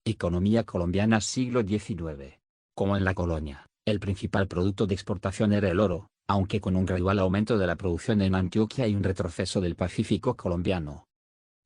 Economía colombiana siglo XIX. Como en la colonia, el principal producto de exportación era el oro, aunque con un gradual aumento de la producción en Antioquia y un retroceso del Pacífico colombiano.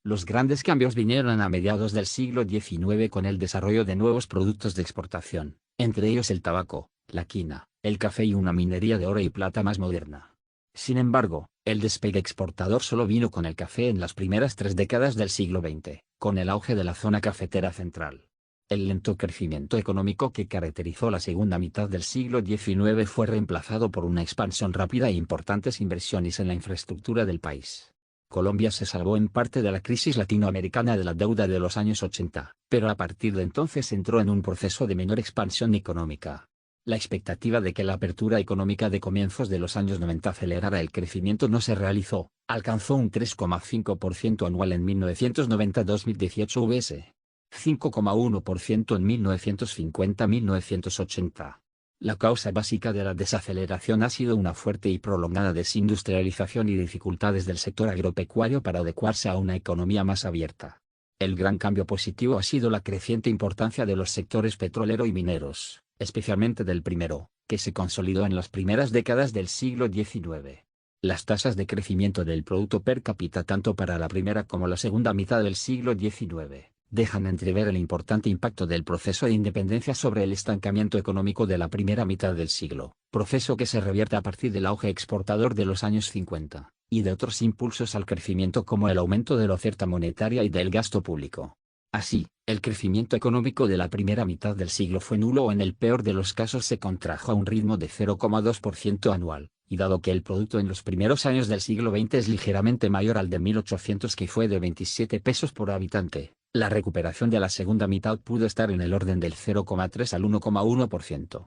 Los grandes cambios vinieron a mediados del siglo XIX con el desarrollo de nuevos productos de exportación, entre ellos el tabaco, la quina, el café y una minería de oro y plata más moderna. Sin embargo, el despegue exportador solo vino con el café en las primeras 3 décadas del siglo XX, con el auge de la zona cafetera central. El lento crecimiento económico que caracterizó la segunda mitad del siglo XIX fue reemplazado por una expansión rápida e importantes inversiones en la infraestructura del país. Colombia se salvó en parte de la crisis latinoamericana de la deuda de los años 80, pero a partir de entonces entró en un proceso de menor expansión económica. La expectativa de que la apertura económica de comienzos de los años 90 acelerara el crecimiento no se realizó, alcanzó un 3,5% anual en 1990-2018 vs. 5,1% en 1950-1980. La causa básica de la desaceleración ha sido una fuerte y prolongada desindustrialización y dificultades del sector agropecuario para adecuarse a una economía más abierta. El gran cambio positivo ha sido la creciente importancia de los sectores petrolero y mineros, especialmente del primero, que se consolidó en las primeras décadas del siglo XIX. Las tasas de crecimiento del producto per cápita tanto para la primera como la segunda mitad del siglo XIX dejan entrever el importante impacto del proceso de independencia sobre el estancamiento económico de la primera mitad del siglo, proceso que se revierte a partir del auge exportador de los años 50, y de otros impulsos al crecimiento como el aumento de la oferta monetaria y del gasto público. Así, el crecimiento económico de la primera mitad del siglo fue nulo o en el peor de los casos se contrajo a un ritmo de 0,2% anual, y dado que el producto en los primeros años del siglo XX es ligeramente mayor al de 1800 que fue de 27 pesos por habitante, la recuperación de la segunda mitad pudo estar en el orden del 0,3 al 1,1%.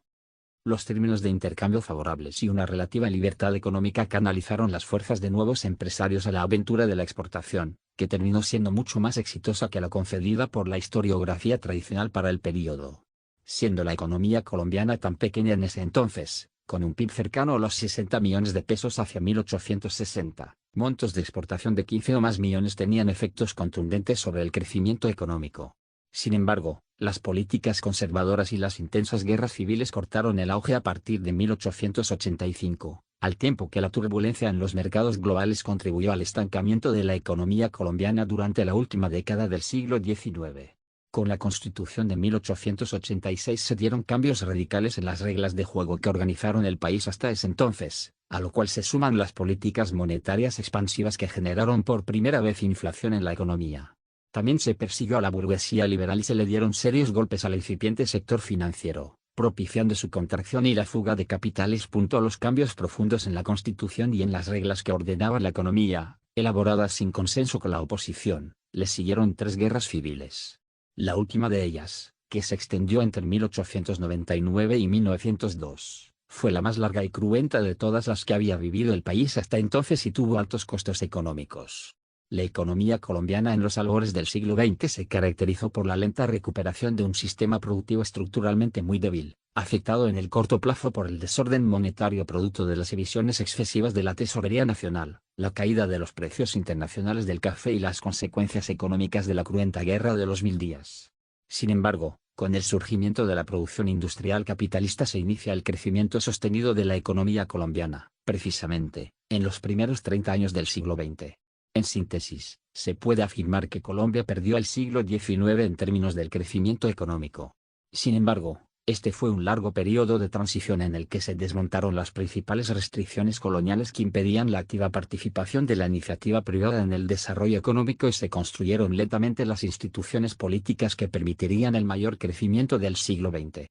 Los términos de intercambio favorables y una relativa libertad económica canalizaron las fuerzas de nuevos empresarios a la aventura de la exportación, que terminó siendo mucho más exitosa que la concedida por la historiografía tradicional para el período. Siendo la economía colombiana tan pequeña en ese entonces, con un PIB cercano a los 60 millones de pesos hacia 1860, montos de exportación de 15 o más millones tenían efectos contundentes sobre el crecimiento económico. Sin embargo, las políticas conservadoras y las intensas guerras civiles cortaron el auge a partir de 1885, al tiempo que la turbulencia en los mercados globales contribuyó al estancamiento de la economía colombiana durante la última década del siglo XIX. Con la Constitución de 1886 se dieron cambios radicales en las reglas de juego que organizaron el país hasta ese entonces, a lo cual se suman las políticas monetarias expansivas que generaron por primera vez inflación en la economía. También se persiguió a la burguesía liberal y se le dieron serios golpes al incipiente sector financiero, propiciando su contracción y la fuga de capitales. Los cambios profundos en la Constitución y en las reglas que ordenaban la economía, elaboradas sin consenso con la oposición, le siguieron 3 guerras civiles. La última de ellas, que se extendió entre 1899 y 1902, fue la más larga y cruenta de todas las que había vivido el país hasta entonces y tuvo altos costos económicos. La economía colombiana en los albores del siglo XX se caracterizó por la lenta recuperación de un sistema productivo estructuralmente muy débil, afectado en el corto plazo por el desorden monetario producto de las emisiones excesivas de la Tesorería Nacional, la caída de los precios internacionales del café y las consecuencias económicas de la cruenta guerra de los 1000 días. Sin embargo, con el surgimiento de la producción industrial capitalista se inicia el crecimiento sostenido de la economía colombiana, precisamente, en los primeros 30 años del siglo XX. En síntesis, se puede afirmar que Colombia perdió el siglo XIX en términos del crecimiento económico. Sin embargo, este fue un largo periodo de transición en el que se desmontaron las principales restricciones coloniales que impedían la activa participación de la iniciativa privada en el desarrollo económico y se construyeron lentamente las instituciones políticas que permitirían el mayor crecimiento del siglo XX.